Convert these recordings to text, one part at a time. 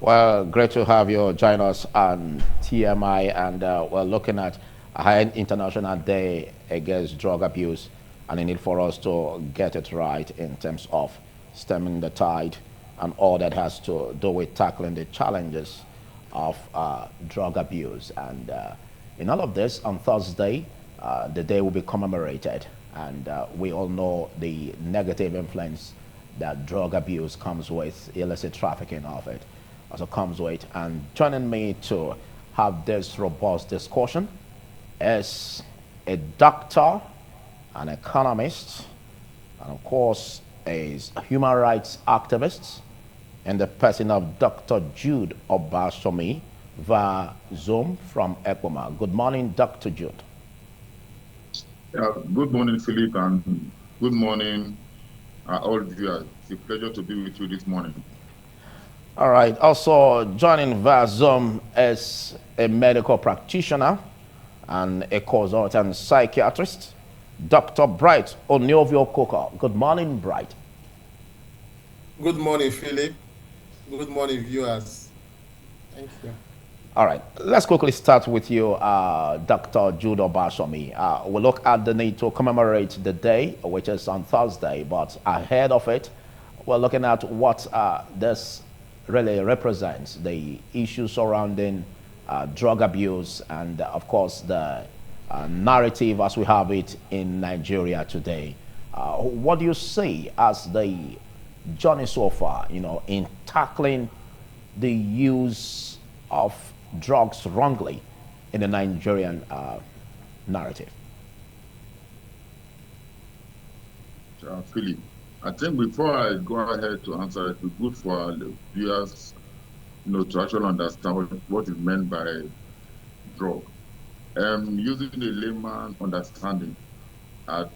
Well, great to have you join us on TMI, and we're looking at a high International Day against drug abuse, and the need for us to get it right in terms of stemming the tide and all that has to do with tackling the challenges of drug abuse. And in all of this, on Thursday, the day will be commemorated, and we all know the negative influence that drug abuse comes with, illicit trafficking of it also comes with. And joining me to have this robust discussion is a doctor, an economist, and of course, a human rights activist, in the person of Dr. Jude Obashomi via Zoom from Ekoma. Good morning, Dr. Jude. Good morning, Philip, and good morning, all viewers. It's a pleasure to be with you this morning. All right. Also joining via Zoom is a medical practitioner and a consultant psychiatrist, Dr. Bright Oniovio Coker. Good morning, Bright. Good morning, Philip. Good morning, viewers. Thank you. All right. Let's quickly start with you, Dr. Jude Obashomi. We'll look at the need to commemorate the day, which is on Thursday, but ahead of it, we're looking at what this really represents, the issue surrounding drug abuse and, of course, the narrative as we have it in Nigeria today. What do you see as the journey so far, in tackling the use of drugs wrongly in the Nigerian narrative? Philip, I think before I go ahead to answer, it would be good for our viewers, to actually understand what is meant by drug. Using the layman understanding,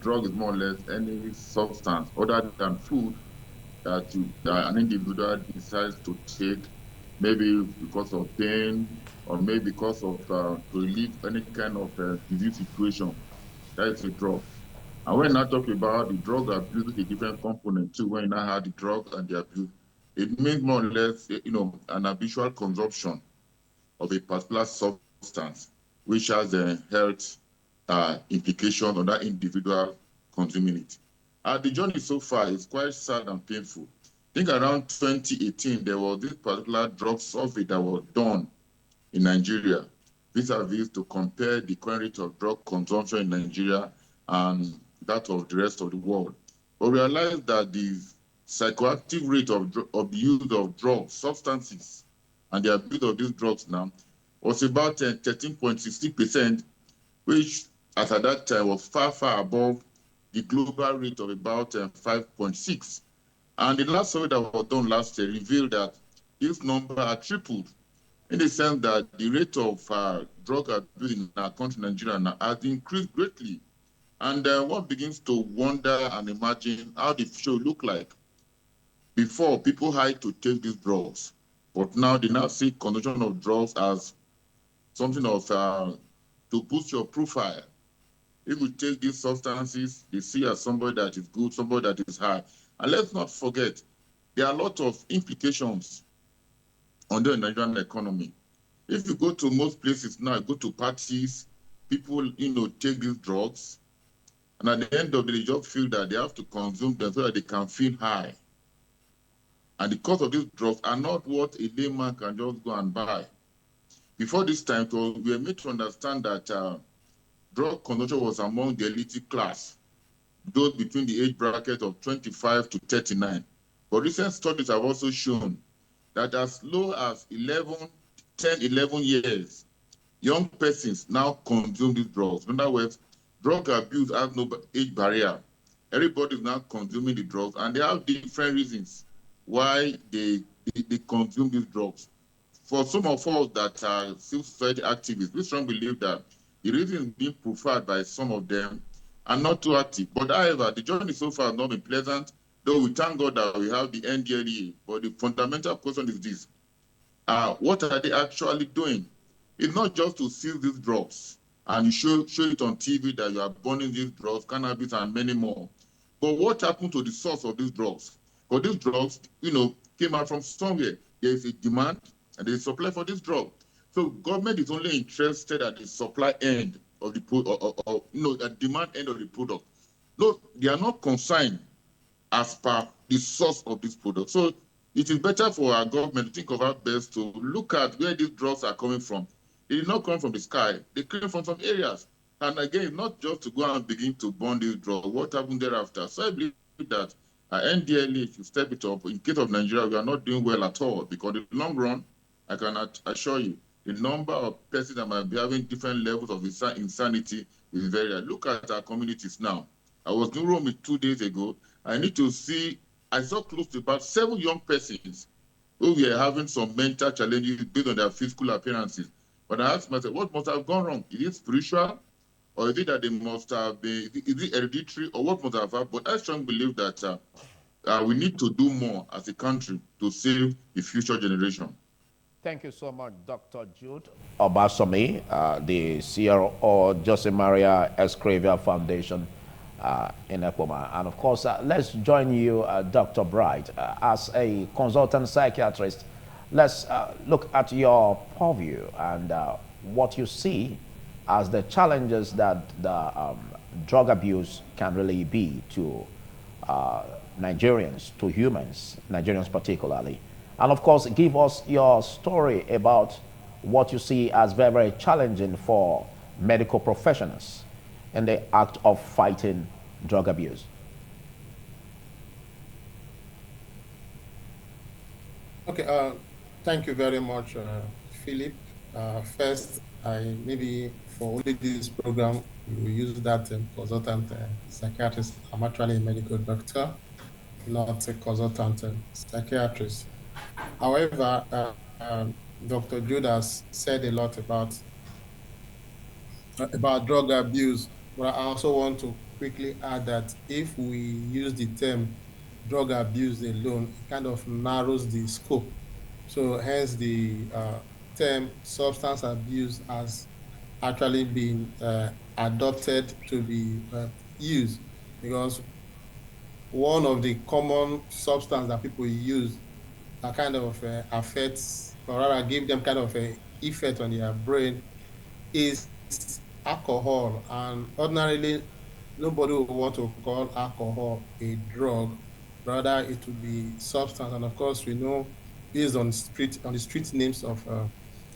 drug is more or less any substance other than food that an individual decides to take, maybe because of pain or maybe because of to relieve any kind of disease situation. That is a drug. And when I talk about the drug abuse, a different component too. When I have the drug and the abuse, it means more or less, an habitual consumption of a particular substance, which has a health implication on that individual consuming it. The journey so far is quite sad and painful. I think around 2018, there was this particular drug survey that was done in Nigeria, vis-a-vis to compare the current rate of drug consumption in Nigeria and that of the rest of the world. But we realized that the psychoactive rate of the use of drugs, substances, and the abuse of these drugs now was about 13.60%, which as at that time was far, far above the global rate of about 5.6. And the last survey that was done last year revealed that this number had tripled, in the sense that the rate of drug abuse in our country, Nigeria, now has increased greatly. And one begins to wonder and imagine how the future will look like. Before, people had to take these drugs, but now they now see consumption of drugs as something of to boost your profile. If you take these substances, they see as somebody that is good, somebody that is high. And let's not forget, there are a lot of implications on the Nigerian economy. If you go to most places now, go to parties, people, take these drugs, and at the end of the day, they just feel that they have to consume them so that they can feel high. And the cost of these drugs are not what a layman can just go and buy. Before this time, we were made to understand that drug consumption was among the elite class, those between the age bracket of 25 to 39. But recent studies have also shown that as low as 10, 11 years, young persons now consume these drugs. In other words, drug abuse has no age barrier. Everybody is now consuming the drugs, and they have different reasons why they consume these drugs. For some of us that are civil society activists, we strongly believe that the reasons being preferred by some of them are not too active. But however, the journey so far has not been pleasant, though we thank God that we have the NDLEA. But the fundamental question is this: what are they actually doing? It's not just to seize these drugs and you show it on TV that you are burning these drugs, cannabis, and many more. But what happened to the source of these drugs? Because these drugs, came out from somewhere. There is a demand, and there is supply for this drug. So government is only interested at the supply end of the at demand end of the product. No, they are not concerned as per the source of this product. So it is better for our government to think of how best to look at where these drugs are coming from. They did not come from the sky. They came from some areas. And again, not just to go and begin to burn these drugs. What happened thereafter? So I believe that NDLA should step it up. In case of Nigeria, we are not doing well at all because in the long run, I can assure you, the number of persons that might be having different levels of insanity is very high. Look at our communities now. I was in Rome 2 days ago. I saw close to about 7 young persons who were having some mental challenges based on their physical appearances. But I asked myself, what must have gone wrong? Is it spiritual? Or is it that they must have been, is it hereditary? Or what must have happened? But I strongly believe that we need to do more as a country to save the future generation. Thank you so much, Dr. Jude Obasami, the CRO Jose Maria Escrivia Foundation in Ekpoma. And of course, let's join you, Dr. Bright, as a consultant psychiatrist. Let's look at your purview and what you see as the challenges that the drug abuse can really be to Nigerians, to humans, Nigerians particularly. And of course, give us your story about what you see as very, very challenging for medical professionals in the act of fighting drug abuse. Okay, thank you very much, Philip. First, maybe for only this program, we will use that consultant psychiatrist. I'm actually a medical doctor, not a consultant psychiatrist. However, Dr. Judas said a lot about drug abuse, but I also want to quickly add that if we use the term drug abuse alone, it kind of narrows the scope. So hence the term substance abuse has actually been adopted to be used, because one of the common substance that people use that kind of affects, or rather give them kind of a effect on their brain, is alcohol. And ordinarily, nobody would want to call alcohol a drug. Rather, it would be substance. And of course, we know, based on the street names of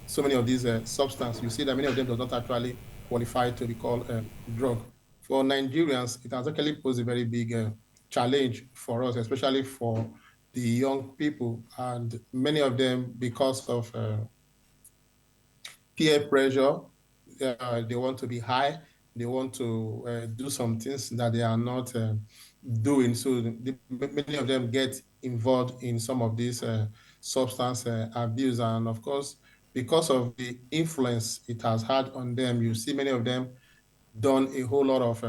so many of these substances, you see that many of them do not actually qualify to be called drug. For Nigerians, it has actually posed a very big challenge for us, especially for the young people, and many of them, because of peer pressure, they want to be high, they want to do some things that they are not doing. So many of them get involved in some of these substance abuse. And of course, because of the influence it has had on them, you see many of them done a whole lot of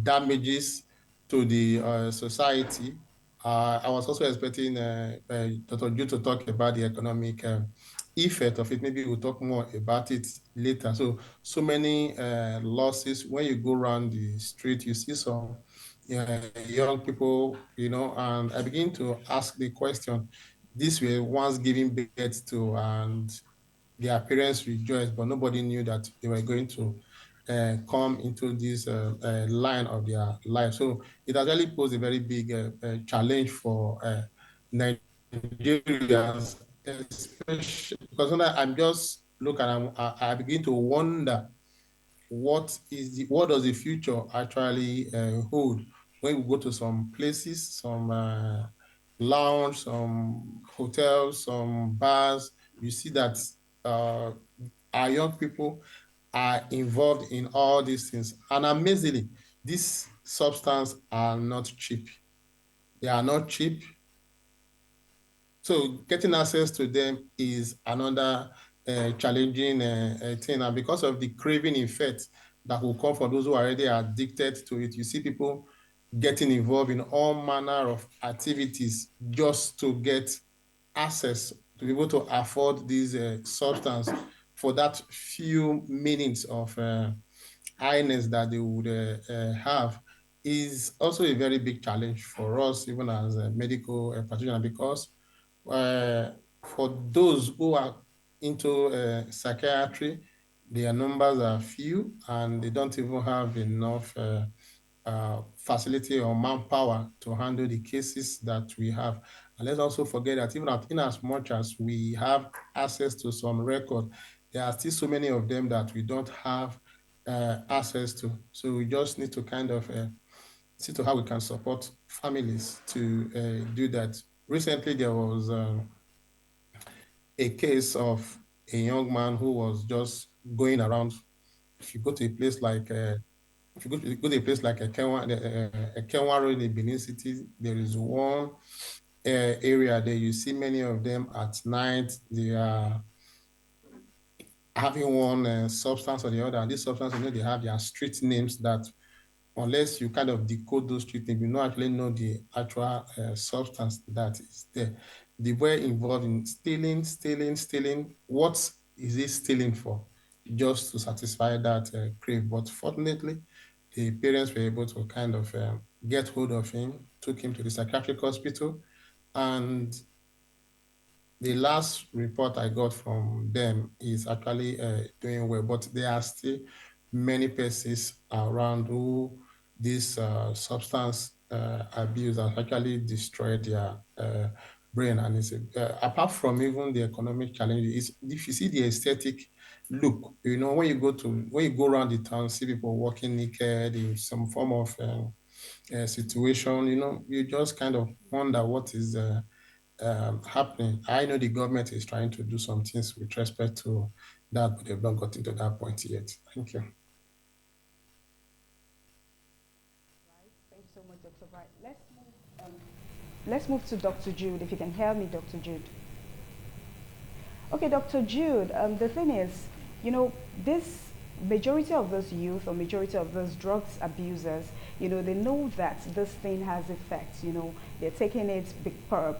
damages to the society. I was also expecting Dr. Ju to talk about the economic effect of it. Maybe we'll talk more about it later. So many losses. When you go around the street, you see some young people, and I begin to ask the question, these were once giving birth to, and their parents rejoiced, but nobody knew that they were going to come into this line of their life. So it has really posed a very big challenge for Nigerians, especially because when I'm just looking, I begin to wonder what does the future actually hold when we go to some places, some lounge, some hotels, some bars. You see that our young people are involved in all these things. And amazingly, these substances are not cheap. They are not cheap. So getting access to them is another challenging thing. And because of the craving effect that will come for those who are already addicted to it, you see people getting involved in all manner of activities just to get access, to be able to afford these substance for that few minutes of highness that they would have, is also a very big challenge for us, even as a medical practitioner, because for those who are into psychiatry, their numbers are few and they don't even have enough facility or manpower to handle the cases that we have. And let's also forget that even in as much as we have access to some record, there are still so many of them that we don't have access to. So we just need to kind of see to how we can support families to do that. Recently, there was a case of a young man who was just going around. If you go to a place like if you go to a place like a Kenwa Road in Benin City, there is one area there. You see many of them at night. They are having one substance or the other. And this substance, they have their street names that unless you kind of decode those street names, you don't actually know the actual substance that is there. They were involved in stealing. What is he stealing for? Just to satisfy that crave. But fortunately, the parents were able to kind of get hold of him, took him to the psychiatric hospital, and the last report I got from them is actually doing well, but there are still many persons around who this substance abuse has actually destroyed their brain. And it's apart from even the economic challenges, if you see the aesthetic look, when you go around the town, see people walking naked in some form of situation, you just kind of wonder what is happening. I know the government is trying to do some things with respect to that, but they've not gotten to that point yet. Thank you. Right. Thank you so much, Dr. Bright. Let's move to Dr. Jude, if you can hear me, Dr. Jude. Okay, Dr. Jude, the thing is, this majority of those youth or majority of those drugs abusers, they know that this thing has effects, they're taking it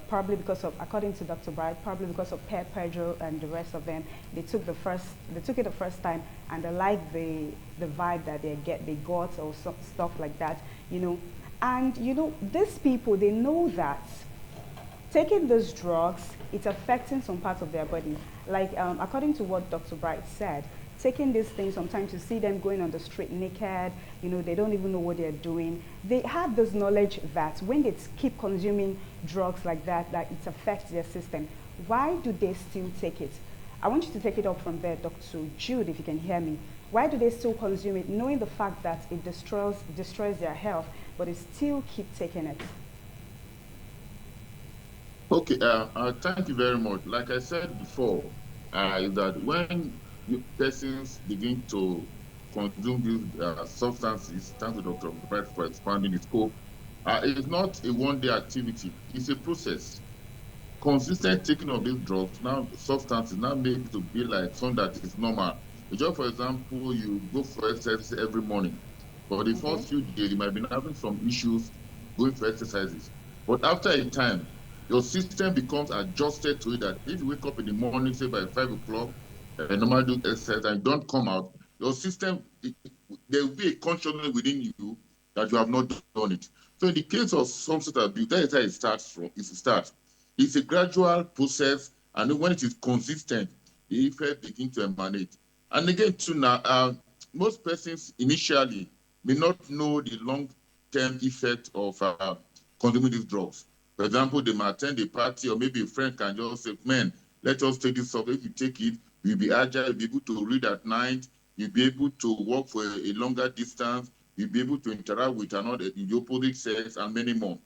probably because of, according to Dr. Bright, probably because of peer pressure and the rest of them. They took it the first time and they like the vibe that they got or stuff like that, And, these people, they know that taking those drugs, it's affecting some parts of their body. Like, according to what Dr. Bright said, taking these things, sometimes you see them going on the street naked, they don't even know what they're doing. They have this knowledge that when they keep consuming drugs like that it affects their system. Why do they still take it? I want you to take it up from there, Dr. Jude, if you can hear me. Why do they still consume it, knowing the fact that it destroys their health, but they still keep taking it? Okay, thank you very much. Like I said before, is that when persons begin to consume these substances, thank you, Dr. Bright, for expanding the scope, it's not a one-day activity. It's a process. Consistent taking of these drugs, now substances, now make it to be like something that is normal. Just for example, you go for exercise every morning. For the Okay. first few days, you might be having some issues going for exercises. But after a time, your system becomes adjusted to it that if you wake up in the morning, say by 5 o'clock, and normally do exercise and don't come out, your system, there will be a consciousness within you that you have not done it. So in the case of substance abuse, that is how it starts from. It's a gradual process, and when it is consistent, the effect begins to emanate. And again, too, now, most persons initially may not know the long-term effect of consuming these drugs. For example, they might attend a party, or maybe a friend can just say, man, let us take this up. If you take it, you'll be agile, you'll be able to read at night, you'll be able to walk for a longer distance, you'll be able to interact with the opposite sex, and many more.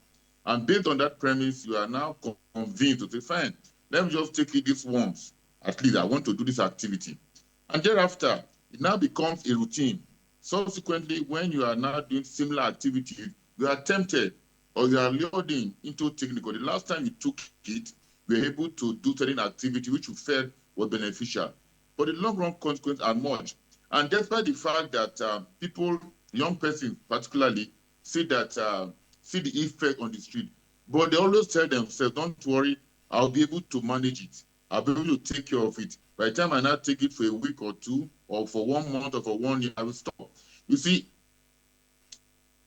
And based on that premise, you are now convinced to say, fine, let me just take it this once. At least I want to do this activity. And thereafter, it now becomes a routine. Subsequently, when you are now doing similar activities, you are tempted or you are lured into technical. The last time you took it, you were able to do certain activity which you felt was beneficial. But the long run consequences are much. And despite the fact that people, young persons particularly, see the effect on the street, but they always tell themselves, don't worry, I'll be able to manage it. I'll be able to take care of it. By the time I now take it for a week or two, or for 1 month, or for 1 year, I will stop. You see,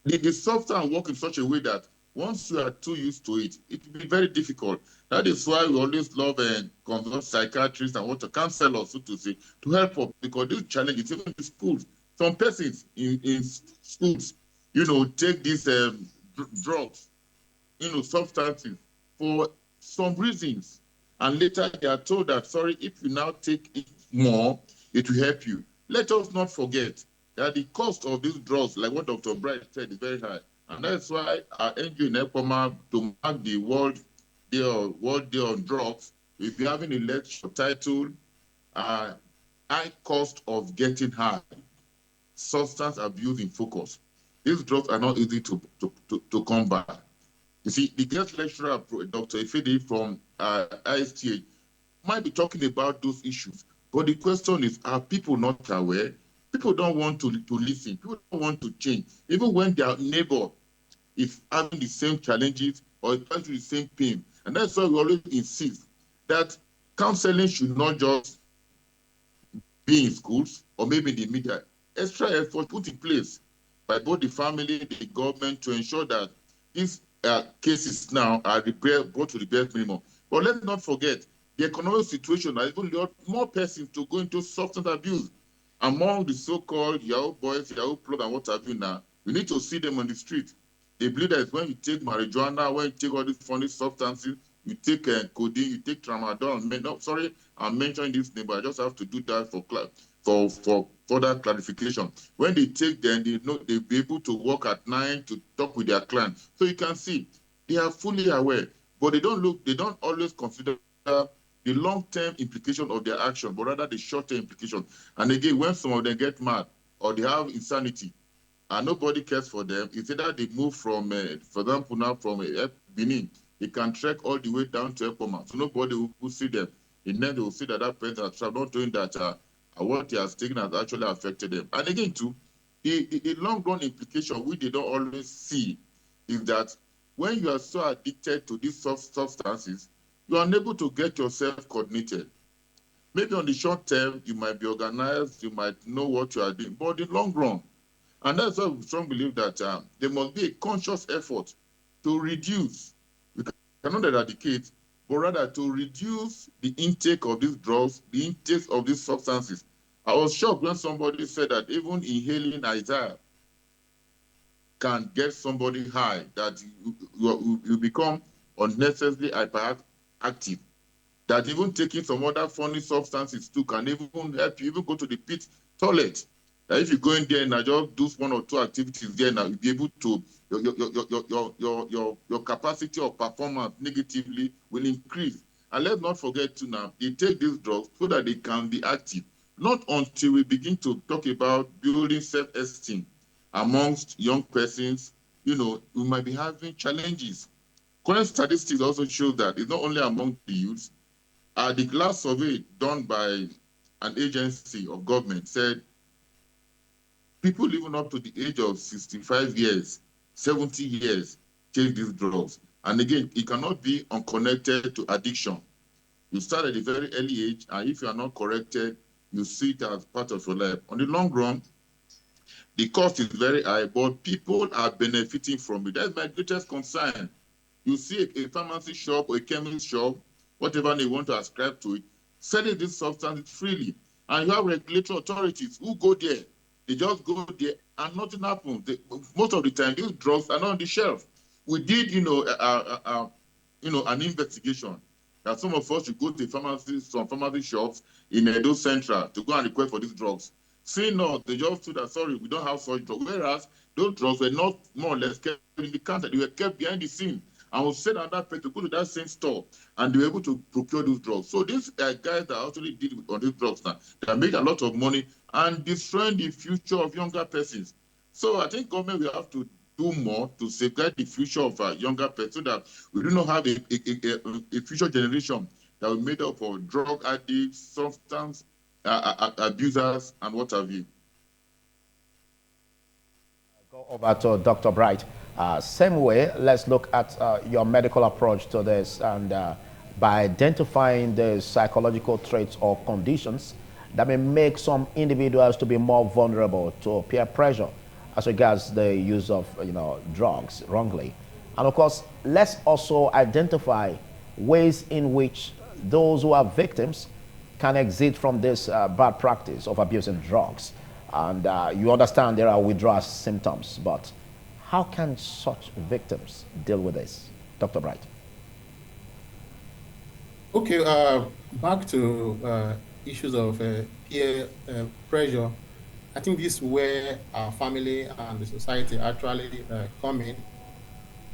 the substance works in such a way that Once you are too used to it, it will be very difficult. That is why we always love and consult psychiatrists and want to counselors, so to say, to help us, because these challenges, even in schools, some persons in schools, take these drugs, substances for some reasons. And later they are told that, sorry, if you now take it more, it will help you. Let us not forget that the cost of these drugs, like what Dr. Bright said, is very high. And that's why our NGO in ECOMA, to mark the World Day on Drugs, we'll be having a lecture titled High Cost of Getting High, Substance Abuse in Focus. These drugs are not easy to combat. You see, the guest lecturer, Dr. Ifedi from ISTH, might be talking about those issues. But the question is, are people not aware? People don't want to listen. People don't want to change. Even when their neighbor is having the same challenges or is having the same pain. And that's why we always insist that counseling should not just be in schools or maybe in the media. Extra effort put in place by both the family and the government to ensure that these cases now are brought to the bare minimum. But let's not forget the economic situation has even led more persons to go into substance abuse. Among the so-called Yahoo boys, Yahoo club, and what have you now, we need to see them on the street. They believe that when you take marijuana, when you take all these funny substances, you take codeine, you take tramadol. I'm mentioning this name, but I just have to do that for further clarification. When they take them, they know they'll be able to work at night to talk with their client. So you can see they are fully aware, but they don't always consider the long-term implication of their action, but rather the short-term implication. And again, when some of them get mad or they have insanity, and nobody cares for them, it's either they move from, for example, now from Benin, they can trek all the way down to Ekoma, so nobody will see them. And then they will see that that person has traveled, not knowing that what he has taken has actually affected them. And again, too, the long-run implication, which they don't always see, is that when you are so addicted to these substances, you are unable to get yourself coordinated. Maybe on the short term, you might be organized, you might know what you are doing, but in the long run, and that's why we strongly believe that there must be a conscious effort to reduce, we cannot eradicate, but rather to reduce the intake of these drugs, the intake of these substances. I was shocked when somebody said that even inhaling Isaiah can get somebody high, that you become unnecessarily hyperactive, that even taking some other funny substances too can even help you even go to the pit toilet. That if you go in there and just do one or two activities there now, you'll be able to, your capacity of performance negatively will increase. And let's not forget to now, they take these drugs so that they can be active. Not until we begin to talk about building self-esteem amongst young persons, we might be having challenges. Current statistics also show that it's not only among the youths. The last survey done by an agency of government said people living up to the age of 65 years, 70 years, take these drugs. And again, it cannot be unconnected to addiction. You start at a very early age, and if you are not corrected, you see it as part of your life. On the long run, the cost is very high, but people are benefiting from it. That's my greatest concern. You see a pharmacy shop or a chemist shop, whatever they want to ascribe to it, selling this substance freely. And you have regulatory authorities who go there. They just go there and nothing happens. Most of the time, these drugs are not on the shelf. We did, an investigation that some of us should go to some pharmacy shops in Edo Central to go and request for these drugs. Saying no, they just told us, sorry, we don't have such drugs. Whereas those drugs were not more or less kept in the counter. They were kept behind the scene. And we send another person to go to that same store and they were able to procure those drugs. So these guys that actually did on these drugs now, they made a lot of money and destroying the future of younger persons. So I think government will have to do more to safeguard the future of our younger persons so that we do not have a future generation that will be made up of drug addicts, substance abusers, and what have you. Go over to Dr. Bright. Same way, let's look at your medical approach to this, and by identifying the psychological traits or conditions that may make some individuals to be more vulnerable to peer pressure as regards the use of drugs wrongly. And of course, let's also identify ways in which those who are victims can exit from this bad practice of abusing drugs. And you understand there are withdrawal symptoms, but how can such victims deal with this? Dr. Bright. Okay, back to issues of peer pressure. I think this is where our family and the society actually come in.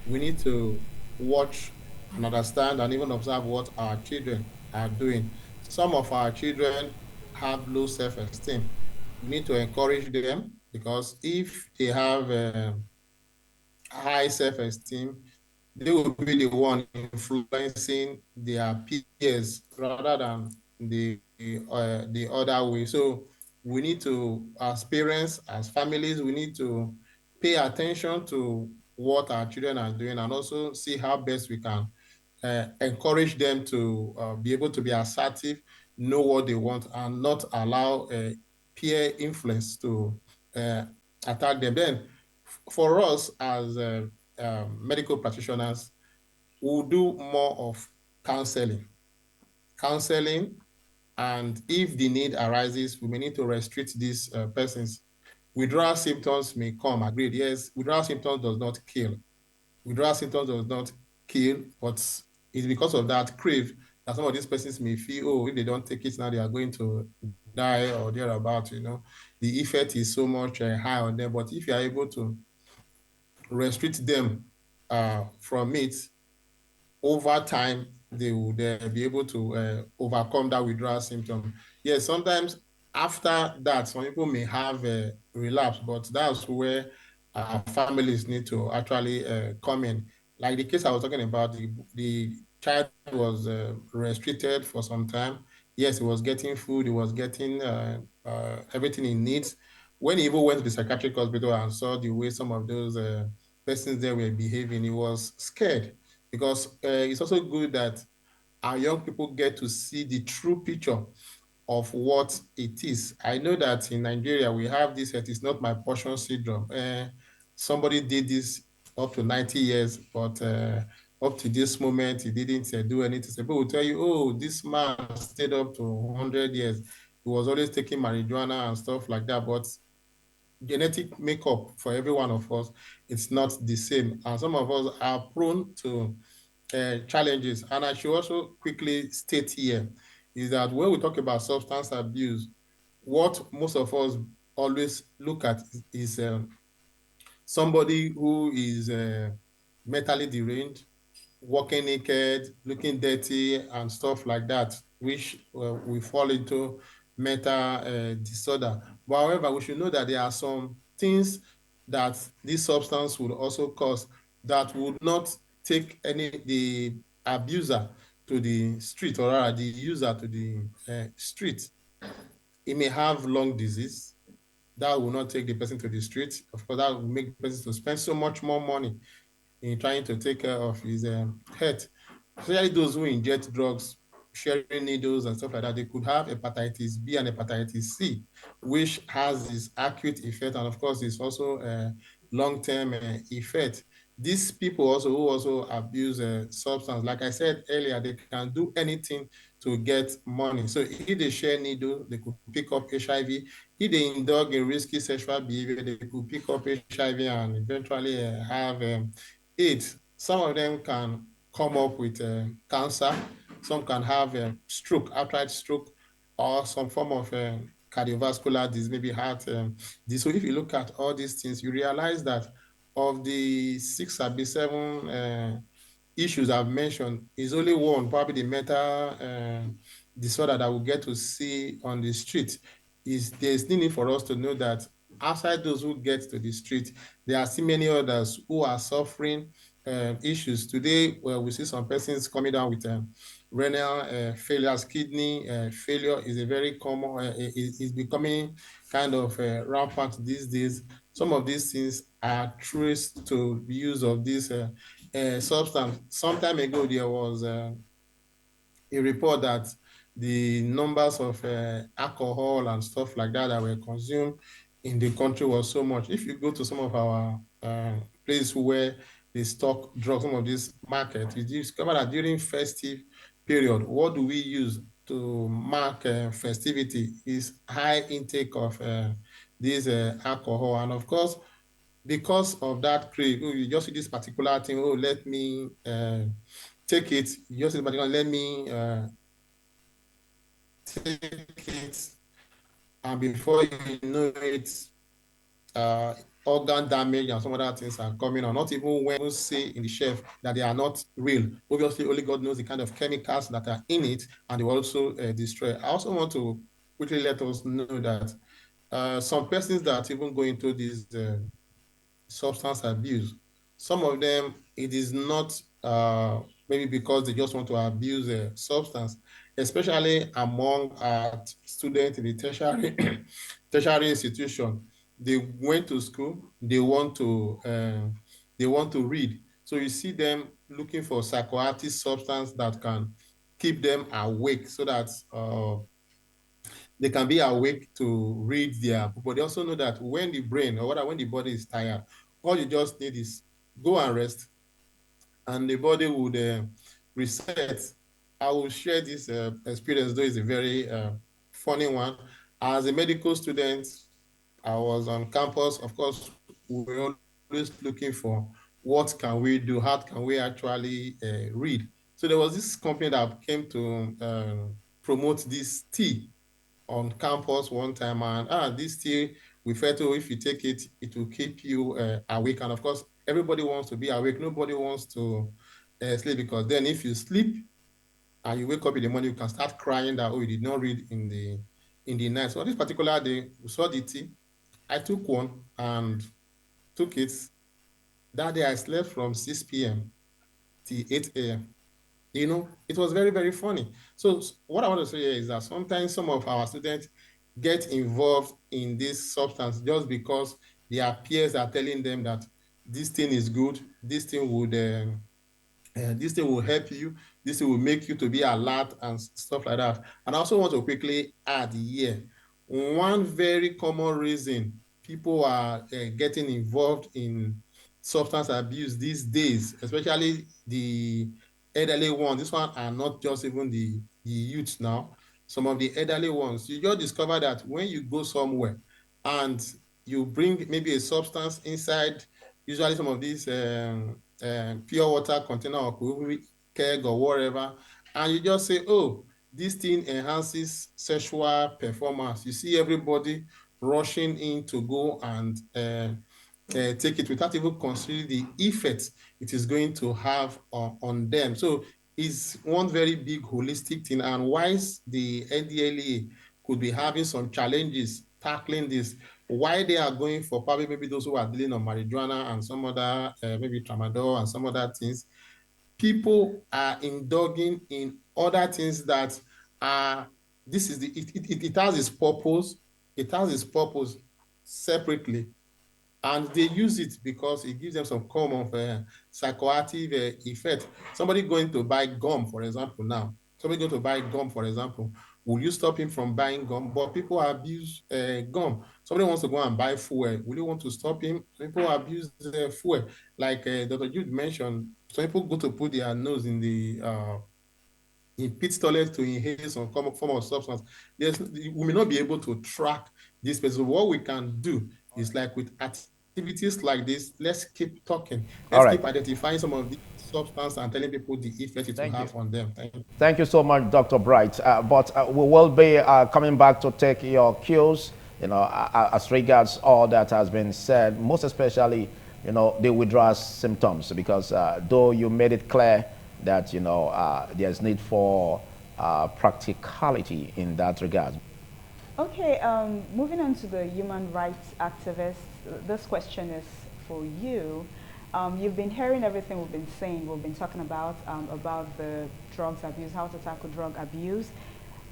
We need to watch and understand and even observe what our children are doing. Some of our children have low self-esteem. We need to encourage them because if they have high self-esteem, they will be the one influencing their peers rather than the other way. So we need to, as parents, as families, we need to pay attention to what our children are doing and also see how best we can encourage them to be able to be assertive, know what they want, and not allow peer influence to uh, attack them. Then, for us as medical practitioners, we'll do more of counseling. Counseling, and if the need arises, we may need to restrict these persons. Withdrawal symptoms may come, agreed, yes, withdrawal symptoms does not kill. Withdrawal symptoms does not kill, but it's because of that crave that some of these persons may feel, oh, if they don't take it now, they are going to die or thereabout, you know. The effect is so much high on them, but if you are able to restrict them from it, over time, they will be able to overcome that withdrawal symptom. Yes, sometimes after that, some people may have a relapse, but that's where families need to actually come in. Like the case I was talking about, the child was restricted for some time. Yes, he was getting food, he was getting everything he needs. When he even went to the psychiatric hospital and saw the way some of those persons there were behaving, he was scared because it's also good that our young people get to see the true picture of what it is. I know that in Nigeria, we have this, it is not my portion syndrome. Somebody did this up to 90 years, but up to this moment, he didn't do anything. People will tell you, oh, this man stayed up to 100 years. He was always taking marijuana and stuff like that. But genetic makeup for every one of us, it's not the same. And some of us are prone to challenges. And I should also quickly state here is that when we talk about substance abuse, what most of us always look at is somebody who is mentally deranged, walking naked, looking dirty, and stuff like that, which we fall into mental disorder. But however, we should know that there are some things that this substance would also cause that would not take the abuser to the street, or rather the user to the street. He may have lung disease. That will not take the person to the street. Of course, that will make the person to spend so much more money in trying to take care of his health. Especially those who inject drugs, sharing needles and stuff like that, they could have hepatitis B and hepatitis C, which has this acute effect, and of course, it's also a long-term effect. These people also who also abuse substance, like I said earlier, they can do anything to get money. So if they share needle, they could pick up HIV. If they indulge in risky sexual behavior, they could pick up HIV and eventually have AIDS. Some of them can come up with cancer. Some can have a stroke, outright stroke, or some form of cardiovascular disease, maybe heart disease. So if you look at all these things, you realize that of the 6 or 7 issues I've mentioned, is only one, probably the mental disorder that we get to see on the street. There's need for us to know that outside those who get to the street, there are still many others who are suffering issues. Today, well, we see some persons coming down with renal failures, kidney failure is a very common, is becoming kind of rampant these days. Some of these things are traced to the use of this substance. Some time ago, there was a report that the numbers of alcohol and stuff like that that were consumed in the country was so much. If you go to some of our places where they stock drugs, some of this market. You discover that during festive period, what do we use to mark festivity is high intake of this alcohol. And of course, because of that crave, oh, you just see this particular thing, oh, let me take it, you just see particular, let me take it, and before you know it, uh, organ damage and some other things are coming on. Not even when you say in the shelf that they are not real. Obviously, only God knows the kind of chemicals that are in it, and they will also destroy. I also want to quickly let us know that some persons that even go into this substance abuse, some of them, it is not maybe because they just want to abuse a substance, especially among students in the tertiary tertiary institution. They went to school, they want to read. So you see them looking for psychoactive substance that can keep them awake so that they can be awake to read their book. But they also know that when the brain, or rather when the body is tired, all you just need is go and rest, and the body would reset. I will share this experience, though it's a very funny one. As a medical student, I was on campus. Of course, we were always looking for what can we do, how can we actually read. So there was this company that came to promote this tea on campus one time, and this tea, we felt, oh, if you take it, it will keep you awake. And of course, everybody wants to be awake. Nobody wants to sleep, because then if you sleep and you wake up in the morning, you can start crying that, oh, you did not read in the night. So on this particular day, we saw the tea. I took one and took it. That day I slept from 6 p.m. till 8 a.m. It was very, very funny. So what I want to say here is that sometimes some of our students get involved in this substance just because their peers are telling them that this thing is good, this thing will help you, this thing will make you to be alert and stuff like that. And I also want to quickly add here, one very common reason people are getting involved in substance abuse these days, especially the elderly ones. This one are not just even the youth now. Some of the elderly ones, you just discover that when you go somewhere and you bring maybe a substance inside, usually some of these pure water container or keg or whatever, and you just say, oh, this thing enhances sexual performance. You see everybody rushing in to go and take it without even considering the effects it is going to have on them. So it's one very big holistic thing. And whilst the NDLEA could be having some challenges tackling this, why they are going for probably maybe those who are dealing on marijuana and some other, maybe tramadol and some other things, people are indulging in other things that are, this is it has its purpose. It has its purpose separately, and they use it because it gives them some form of psychoactive effect. Somebody going to buy gum, for example, now. Somebody going to buy gum, for example. Will you stop him from buying gum? But people abuse gum. Somebody wants to go and buy fuel. Will you want to stop him? People abuse fuel. Like Dr. Jude mentioned, some people go to put their nose in pit toilet to inhale some form of substance. We may not be able to track this person. What we can do is, like with activities like this, let's keep talking. All Let's right. keep identifying some of these substances and telling people the effect it will Thank you. have on them. Thank you. Thank you so much, Dr. Bright. But we will be coming back to take your cues, as regards all that has been said, most especially, the withdrawal symptoms, because though you made it clear that, there's need for practicality in that regard. Okay, moving on to the human rights activists, this question is for you. You've been hearing everything we've been saying, we've been talking about the drugs abuse, how to tackle drug abuse.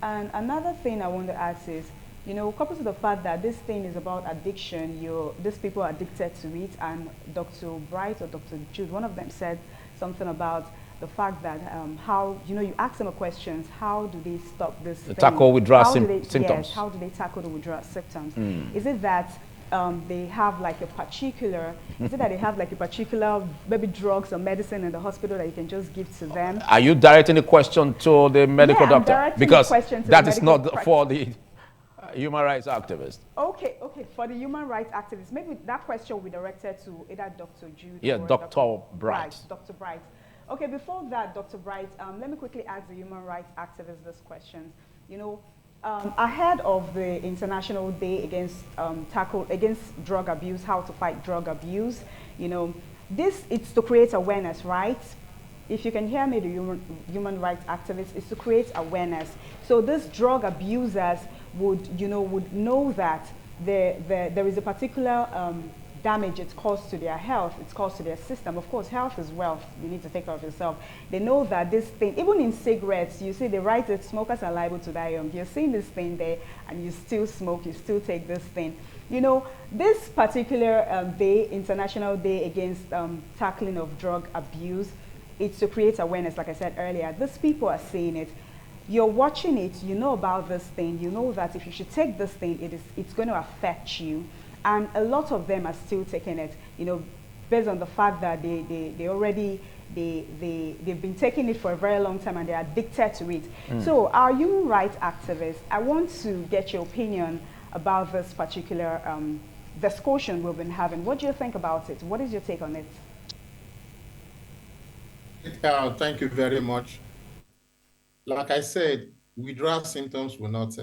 And another thing I want to ask is, coupled to the fact that this thing is about addiction, these people are addicted to it, and Dr. Bright or Dr. Jude, one of them said something about the fact that how, you ask them a question, how do they stop this thing? Tackle withdrawal symptoms. symptoms. Yes, how do they tackle the withdrawal symptoms? Is it that they have like a particular, is it that they have like a particular maybe drugs or medicine in the hospital that you can just give to them? Are you directing the question to the medical Yeah, I'm doctor? directing the Because question to that the is medical not for the human rights activist. Okay, okay. For the human rights activists, maybe that question will be directed to either Dr. Jude Yeah, or Dr. Bright. Dr. Bright. Okay, before that, Dr. Bright, let me quickly ask the human rights activists this question. You know, ahead of the International Day against drug abuse, how to fight drug abuse, you know, it's to create awareness, right? If you can hear me, the human rights activists, is to create awareness. So these drug abusers would know that there is a particular damage it's caused to their health, it's caused to their system. Of course, health is wealth. You need to take care of yourself. They know that this thing, even in cigarettes, you see they write that smokers are liable to die young. You're seeing this thing there, and you still smoke, you still take this thing. You know, this particular day, International Day against tackling of drug abuse, it's to create awareness, like I said earlier. These people are seeing it. You're watching it, you know about this thing, you know that if you should take this thing, it's going to affect you. And a lot of them are still taking it, you know, based on the fact that they've been taking it for a very long time and they're addicted to it. So our human rights activists, I want to get your opinion about this particular discussion we've been having. What do you think about it? What is your take on it? Thank you very much. Like I said, withdrawal symptoms will not,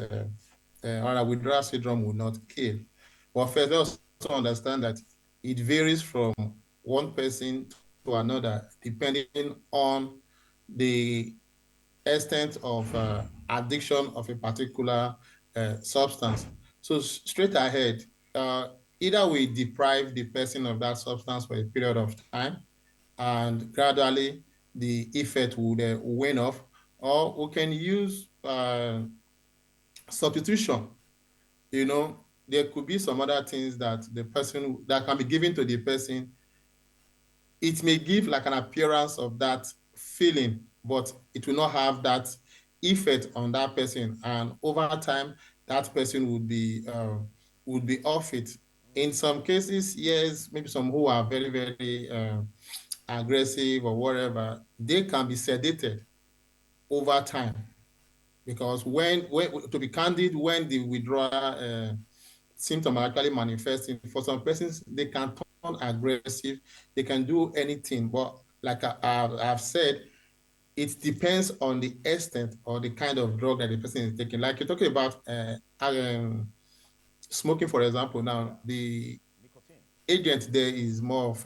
or withdrawal syndrome will not kill. But first, let's also understand that it varies from one person to another, depending on the extent of addiction of a particular substance. So straight ahead, either we deprive the person of that substance for a period of time, and gradually the effect would wane off, or we can use substitution. You know, there could be some other things that the person that can be given to the person. It may give like an appearance of that feeling, but it will not have that effect on that person. And over time, that person would be off it. In some cases, yes, maybe some who are very, very aggressive or whatever, they can be sedated over time. Because when to be candid, when the withdrawal symptom are actually manifesting, for some persons, they can turn aggressive, they can do anything. But like I've said, it depends on the extent or the kind of drug that the person is taking. Like you're talking about smoking, for example. Now, the agent there is more of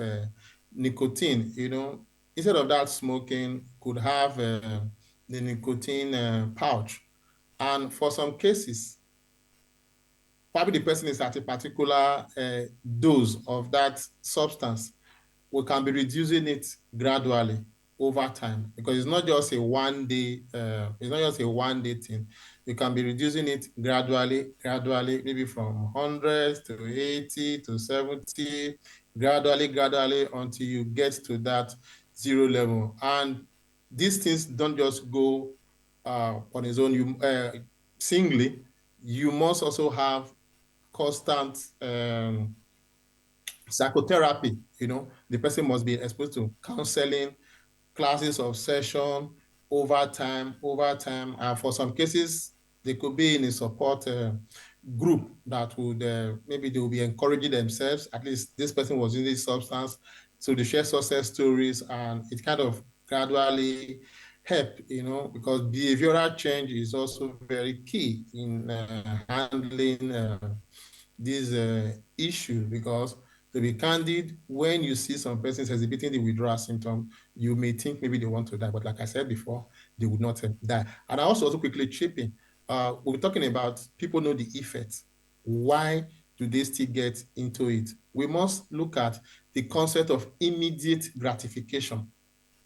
nicotine, you know. Instead of that, smoking could have the nicotine pouch. And for some cases, probably the person is at a particular dose of that substance. We can be reducing it gradually over time, because it's not just a one day, thing. You can be reducing it gradually, maybe from 100 to 80 to 70, gradually until you get to that zero level. And these things don't just go on its own. Singly, you must also have constant psychotherapy. You know, the person must be exposed to counseling, classes of session over time. And for some cases, they could be in a support group that would maybe they will be encouraging themselves. At least this person was using this substance, so they share success stories, and it kind of gradually help. You know, because behavioral change is also very key in handling this issue. Because to be candid, when you see some persons exhibiting the withdrawal symptom, you may think maybe they want to die, but like I said before, they would not die. And I also quickly chip in. We're talking about people know the effects. Why do they still get into it? We must look at the concept of immediate gratification.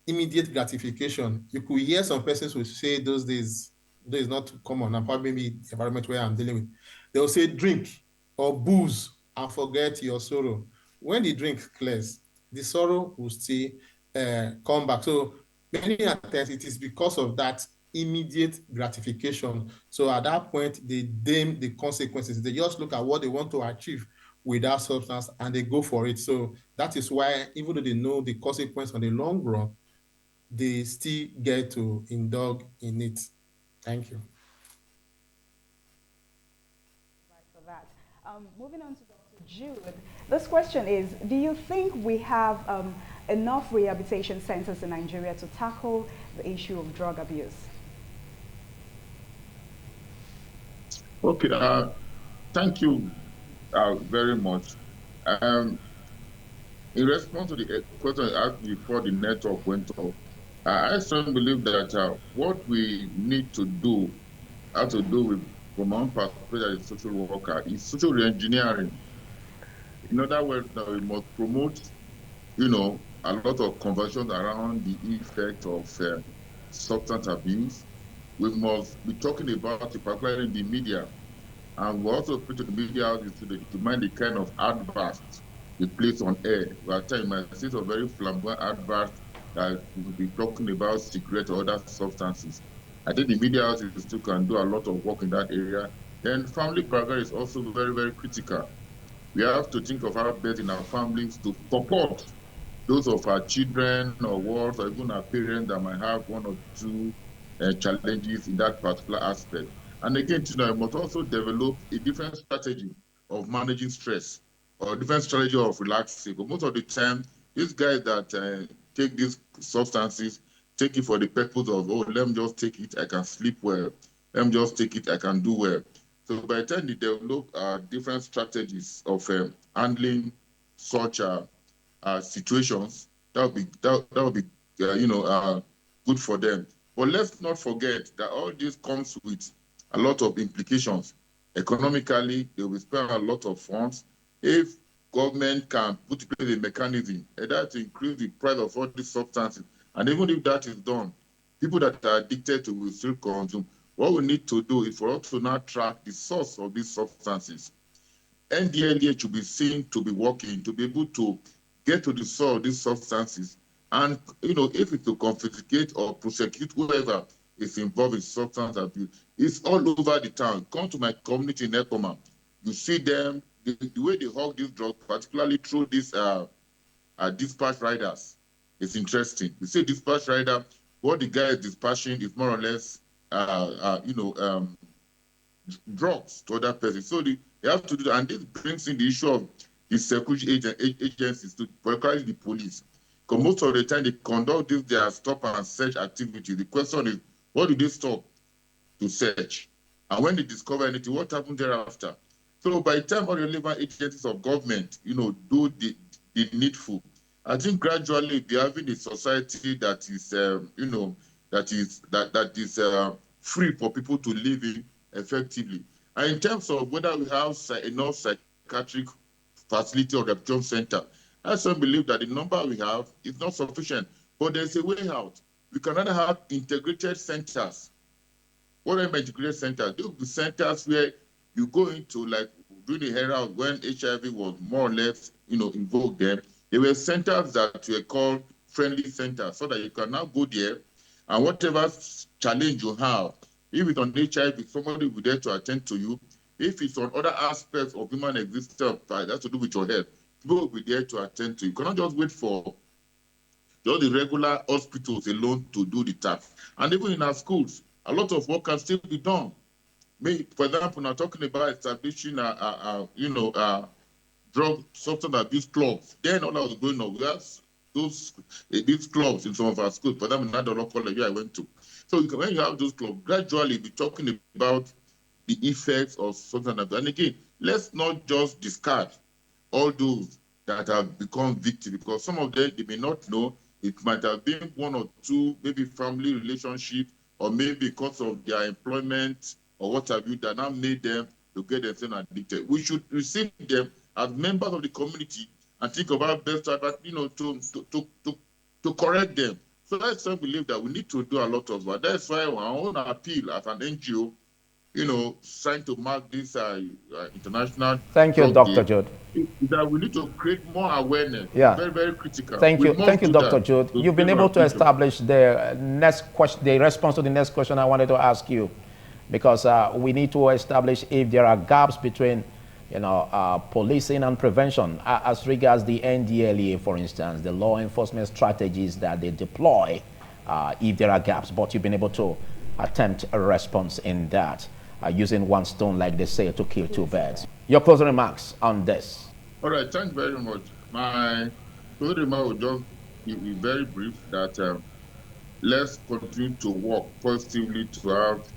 Immediate gratification. You could hear some persons will say those days, though it's not common, and probably maybe the environment where I'm dealing with, they'll say drink or booze and forget your sorrow. When the drink clears, the sorrow will still come back. So many times it is because of that immediate gratification. So at that point, they dim the consequences. They just look at what they want to achieve with that substance and they go for it. So that is why, even though they know the consequence on the long run, they still get to indulge in it. Thank you. For that. Moving on to Dr. Jude, this question is, do you think we have enough rehabilitation centers in Nigeria to tackle the issue of drug abuse? Okay, thank you very much. Um, in response to the question I asked before the network went off, I strongly believe that what we need to do, have to do with, from my own perspective as a social worker, is social reengineering. In other words, that we must promote, a lot of conversations around the effect of substance abuse. We must be talking about it, particularly in the media. And we also put to the media houses to mind the kind of adverts they place on air. By the time you might see some very flamboyant adverts that will be talking about cigarettes or other substances. I think the media houses too can do a lot of work in that area. Then family background is also very, very critical. We have to think of our best in our families to support those of our children or what, or even our parents that might have one or two challenges in that particular aspect. And again, I must also develop a different strategy of managing stress or a different strategy of relaxing. But most of the time, these guys that take these substances take it for the purpose of, oh, let me just take it, I can sleep well. Let me just take it, I can do well. So by the time they develop different strategies of handling such situations, that would be good for them. But let's not forget that all this comes with a lot of implications. Economically, they will spend a lot of funds. If government can put in place a mechanism either to increase the price of all these substances, and even if that is done, people that are addicted to will still consume. What we need to do is for us to now track the source of these substances. NDLEA should be seen to be working to be able to get to the source of these substances. And, if it's to confiscate or prosecute whoever is involved in substance abuse, it's all over the town. Come to my community in Ekoma. You see them, the way they hawk these drugs, particularly through these dispatch riders. It's interesting. You see dispatch rider, what the guy is dispatching is more or less, drugs to other persons. So they have to do that. And this brings in the issue of the security agencies, particularly the police. Because most of the time they conduct their stop and search activity. The question is, what do they stop to search? And when they discover anything, what happens thereafter? So by the time all the relevant agencies of government, do the needful, I think gradually we're having a society that is, that is free for people to live in effectively. And in terms of whether we have enough psychiatric facility or rehabilitation center, I still believe that the number we have is not sufficient. But there's a way out. We can either have integrated centers. What are integrated centers? Those will be centers where you go into, like during the era when HIV was more or less, in vogue there. There were centers that were called friendly centers, so that you can now go there and whatever challenge you have, if it's on HIV, somebody will be there to attend to you. If it's on other aspects of human existence that has to do with your health, people will be there to attend to you. You cannot just wait for just the regular hospitals alone to do the task. And even in our schools, a lot of work can still be done. For example, now talking about establishing drug substance abuse clubs. Then all that was going on, we have these clubs in some of our schools. For example, in that local college where I went to. So when you have those clubs, gradually be talking about the effects of substance abuse. And again, let's not just discard all those that have become victims, because some of them, they may not know. It might have been one or two, maybe family relationship, or maybe because of their employment or what have you, that now made them to get themselves addicted. We should receive them as members of the community and think about best to correct them. So I still believe that we need to do a lot of work. That's why our own appeal as an NGO, trying to mark this international. Thank you, Dr. Jude. That we need to create more awareness. Yeah. Very, very critical. Thank you, Dr. Jude. You've been able to establish the next question, the response to the next question I wanted to ask you, because we need to establish if there are gaps between, policing and prevention, as regards the NDLEA, for instance, the law enforcement strategies that they deploy, if there are gaps, but you've been able to attempt a response in that, using one stone, like they say, to kill two birds. Your closing remarks on this. All right, thank you very much. My closing remark will just be very brief, that let's continue to work positively to have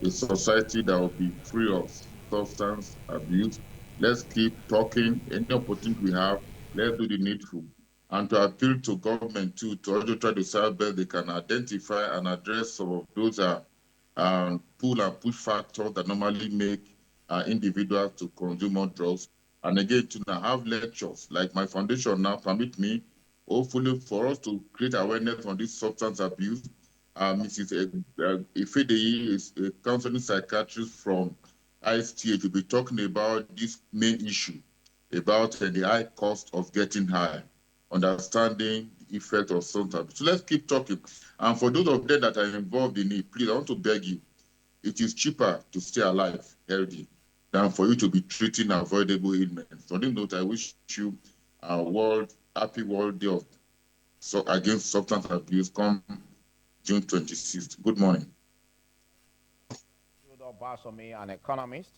a society that will be free of substance abuse. Let's keep talking. Any opportunity we have, let's do the needful. And to appeal to government too, to also try to see how best they can identify and address some of those pull and push factors that normally make individuals to consume more drugs. And again, to now have lectures, like my foundation now permit me, hopefully for us to create awareness on this substance abuse. Mrs. Ifedeyi is a counseling psychiatrist from ISTH. Will be talking about this main issue about the high cost of getting high, understanding the effect of substance abuse. So let's keep talking. And for those of them that are involved in it, please, I want to beg you, it is cheaper to stay alive, healthy, than for you to be treating avoidable ailments. On this note, I wish you a happy World Day of against substance abuse come June 26th. Good morning. Basomi, an economist,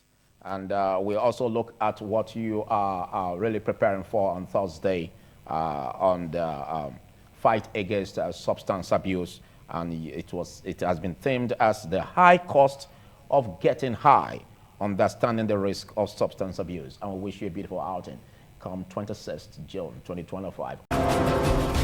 and we also look at what you are really preparing for on Thursday on the fight against substance abuse, and it has been themed as the high cost of getting high, understanding the risk of substance abuse. And we wish you a beautiful outing come 26th June 2025.